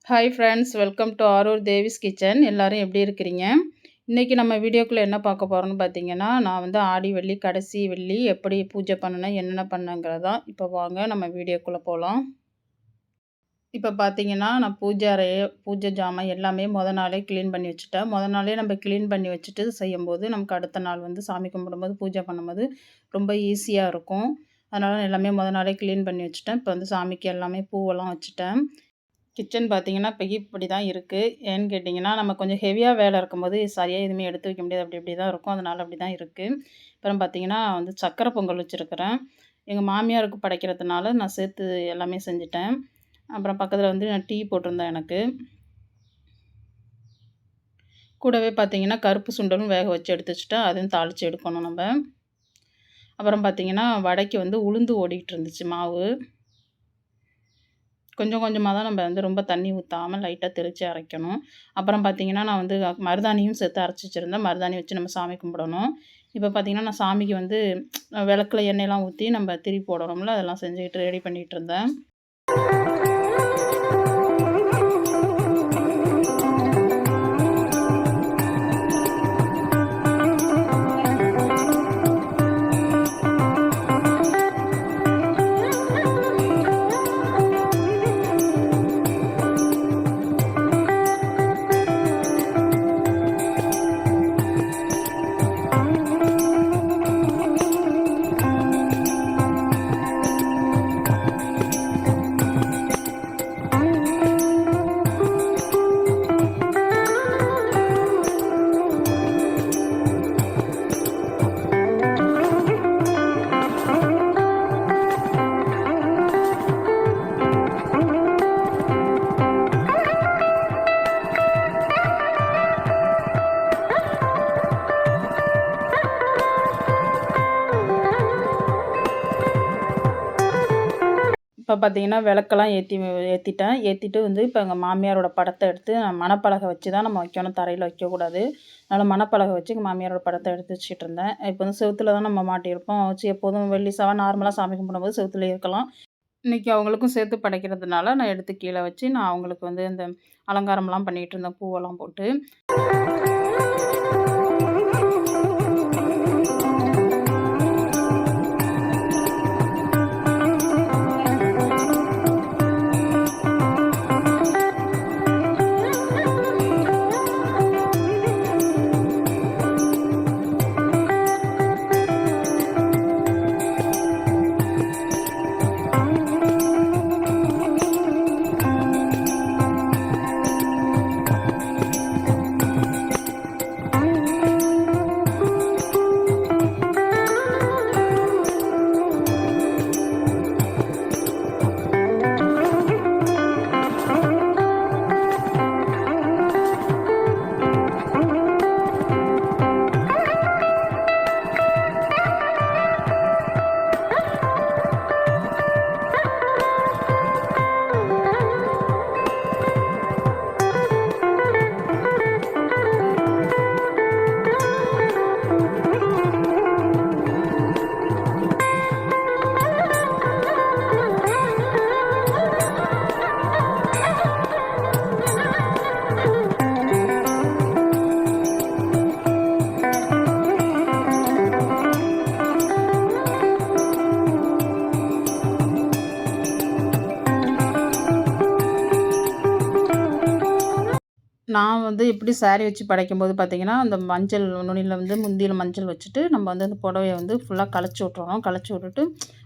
Hi friends, welcome to Arur Devi's kitchen. எல்லாரும் எப்படி இருக்கிறீங்க? இன்றைக்கி நம்ம வீடியோக்குள்ளே என்ன பார்க்க போகிறோம்னு பார்த்தீங்கன்னா, நான் வந்து ஆடி வெள்ளி கடைசி வெள்ளி எப்படி பூஜை பண்ணணும், என்னென்ன பண்ணேங்கிறது தான். இப்போ வாங்க நம்ம வீடியோக்குள்ளே போகலாம். இப்போ பார்த்தீங்கன்னா, நான் பூஜை ஜாமான் எல்லாமே நாளே க்ளீன் பண்ணி வச்சுட்டேன். நாளே நம்ம க்ளீன் பண்ணி வச்சுட்டு செய்யும்போது, நமக்கு அடுத்த நாள் வந்து சாமி கும்பிடும்போது, பூஜை பண்ணும்போது ரொம்ப ஈஸியாக இருக்கும். அதனால் எல்லாமே நாளே க்ளீன் பண்ணி வச்சுட்டேன். இப்போ வந்து சாமிக்கு எல்லாமே பூவெல்லாம் வச்சுட்டேன். கிச்சன் பார்த்தீங்கன்னா, இப்படி தான் இருக்குது. ஏன்னு கேட்டிங்கன்னா, நம்ம கொஞ்சம் ஹெவியாக வேலை இருக்கும்போது சரியாக எதுவுமே எடுத்து வைக்க முடியாது. அப்படி தான் இருக்கும். அதனால் அப்படி தான் இருக்குது. அப்புறம் பார்த்தீங்கன்னா, வந்து சக்கரை பொங்கல் வச்சுருக்கிறேன். எங்கள் மாமியாருக்கு படைக்கிறதுனால நான் சேர்த்து எல்லாமே செஞ்சுட்டேன். அப்புறம் பக்கத்தில் வந்து நான் டீ போட்டிருந்தேன் எனக்கு. கூடவே பார்த்தீங்கன்னா, கருப்பு சுண்டலும் வேக வச்சு எடுத்து வச்சுட்டேன். அதையும் தாளித்து எடுக்கணும் நம்ம. அப்புறம் பார்த்தீங்கன்னா, வடைக்கு வந்து உளுந்து ஓடிக்கிட்டு இருந்துச்சு மாவு. கொஞ்சம் கொஞ்சமாக தான் நம்ம வந்து ரொம்ப தண்ணி ஊற்றாமல் லைட்டாக தெளித்து அரைக்கணும். அப்புறம் பார்த்திங்கன்னா, நான் வந்து மருதாணியும் சேர்த்து அரைச்சி வச்சுருந்தேன். மருதாணி வச்சு நம்ம சாமி கும்பிடணும். இப்போ பார்த்திங்கன்னா, நான் சாமிக்கு வந்து விளக்குல எண்ணெயெல்லாம் ஊற்றி நம்ம திரி போடணும்ல, அதெல்லாம் செஞ்சுக்கிட்டு ரெடி பண்ணிகிட்டு இருந்தேன். இப்போ பார்த்தீங்கன்னா, விளக்கெல்லாம் ஏற்றிட்டேன். ஏற்றிட்டு வந்து இப்போ எங்கள் மாமியாரோட படத்தை எடுத்து மணப்பலகை வச்சு தான் நம்ம வைக்கணும், தரையில் வைக்கக்கூடாது. அதனால் மணப்பலகை வச்சு எங்கள் மாமியாரோட படத்தை எடுத்து வச்சுட்டு இருந்தேன். இப்போ வந்து செவுத்துல தான் நம்ம மாட்டியிருப்போம். வச்சு எப்போதும் வெள்ளி செவ்வாய் நார்மலாக சாமி கும்பிடும்போது செவுத்துல இருக்கலாம். இன்றைக்கி அவங்களுக்கும் சேர்த்து படைக்கிறதுனால நான் எடுத்து கீழே வச்சு நான் அவங்களுக்கு வந்து இந்த அலங்காரம்லாம் பண்ணிகிட்டு இருந்தேன், பூவெல்லாம் போட்டு. நான் வந்து எப்படி சாரீ வச்சு படைக்கும்போது பார்த்திங்கன்னா, அந்த மஞ்சள் நுனியில் வந்து முந்தியில் மஞ்சள் வச்சுட்டு நம்ம வந்து அந்த புடவைய வந்து ஃபுல்லாக கலைச்சி விட்றணும். கலைச்சி விட்டுட்டு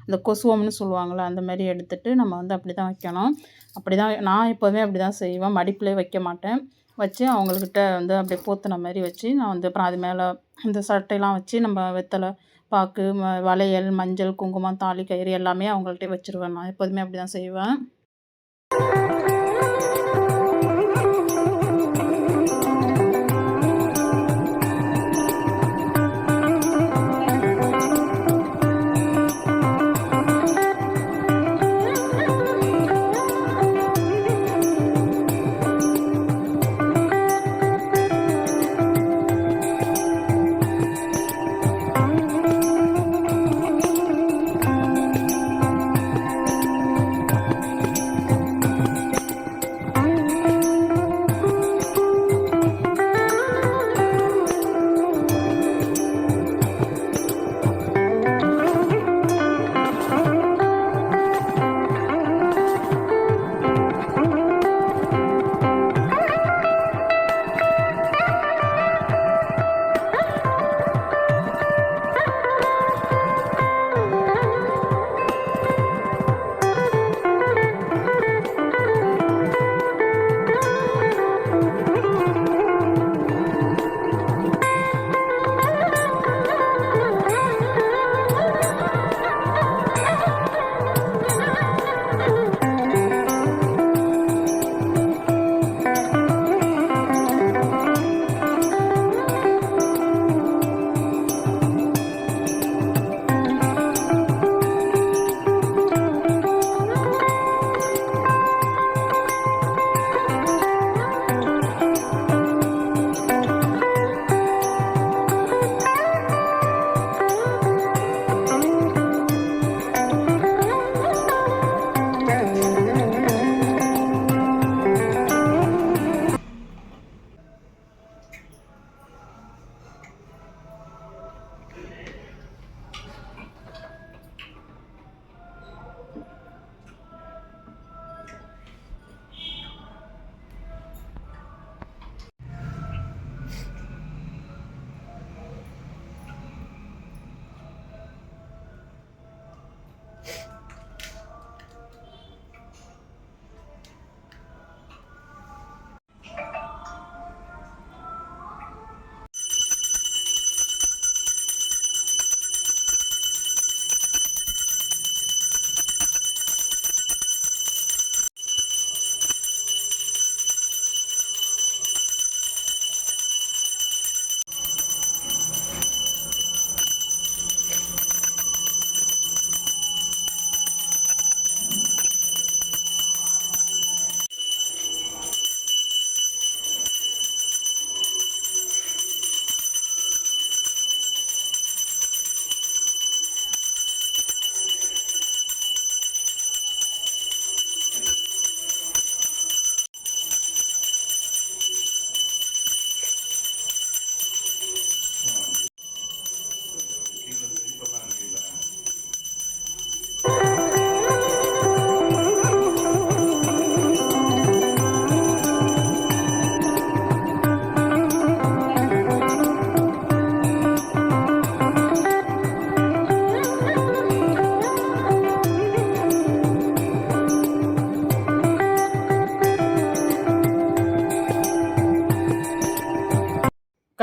இந்த கொசுவம்னு சொல்லுவாங்கள்ல, அந்த மாரி எடுத்துகிட்டு நம்ம வந்து அப்படி தான் வைக்கணும். அப்படி தான் நான் எப்போதுமே அப்படி தான் செய்வேன். மடிப்புலேயே வைக்க மாட்டேன். வச்சு அவங்கக்கிட்ட வந்து அப்படியே போத்துன மாதிரி வச்சு நான் வந்து அப்புறம் அது மேலே இந்த சட்டையெல்லாம் வச்சு நம்ம வெத்தலை பாக்கு வளையல் மஞ்சள் குங்குமம் தாலி கயிறு எல்லாமே அவங்கள்ட்டே வச்சுருவேன். நான் எப்போதுமே அப்படி தான் செய்வேன்.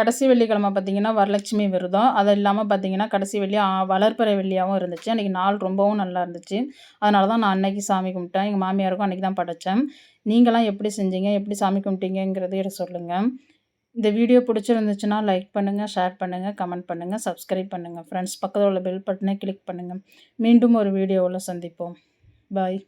கடைசி வெள்ளிக்கிழமை பார்த்திங்கன்னா வரலட்சுமி விரதம். அது இல்லாமல் பார்த்திங்கன்னா கடைசி வெள்ளி வளர்பிறை வெள்ளியாகவும் இருந்துச்சு. அன்றைக்கி நாள் ரொம்பவும் நல்லா இருந்துச்சு. அதனால தான் நான் அன்னைக்கு சாமி கும்பிட்டேன். எங்கள் மாமியாருக்கும் அன்றைக்கி தான் படைச்சேன். நீங்களாம் எப்படி செஞ்சீங்க? எப்படி சாமி கும்பிட்டீங்கங்கிறத எனக்கு சொல்லுங்கள். இந்த வீடியோ பிடிச்சிருந்துச்சுன்னா லைக் பண்ணுங்கள், ஷேர் பண்ணுங்கள், கமெண்ட் பண்ணுங்கள், சப்ஸ்கிரைப் பண்ணுங்கள். ஃப்ரெண்ட்ஸ் பக்கத்தில் உள்ள பெல் பட்டனை கிளிக் பண்ணுங்கள். மீண்டும் ஒரு வீடியோவில் சந்திப்போம். பாய்.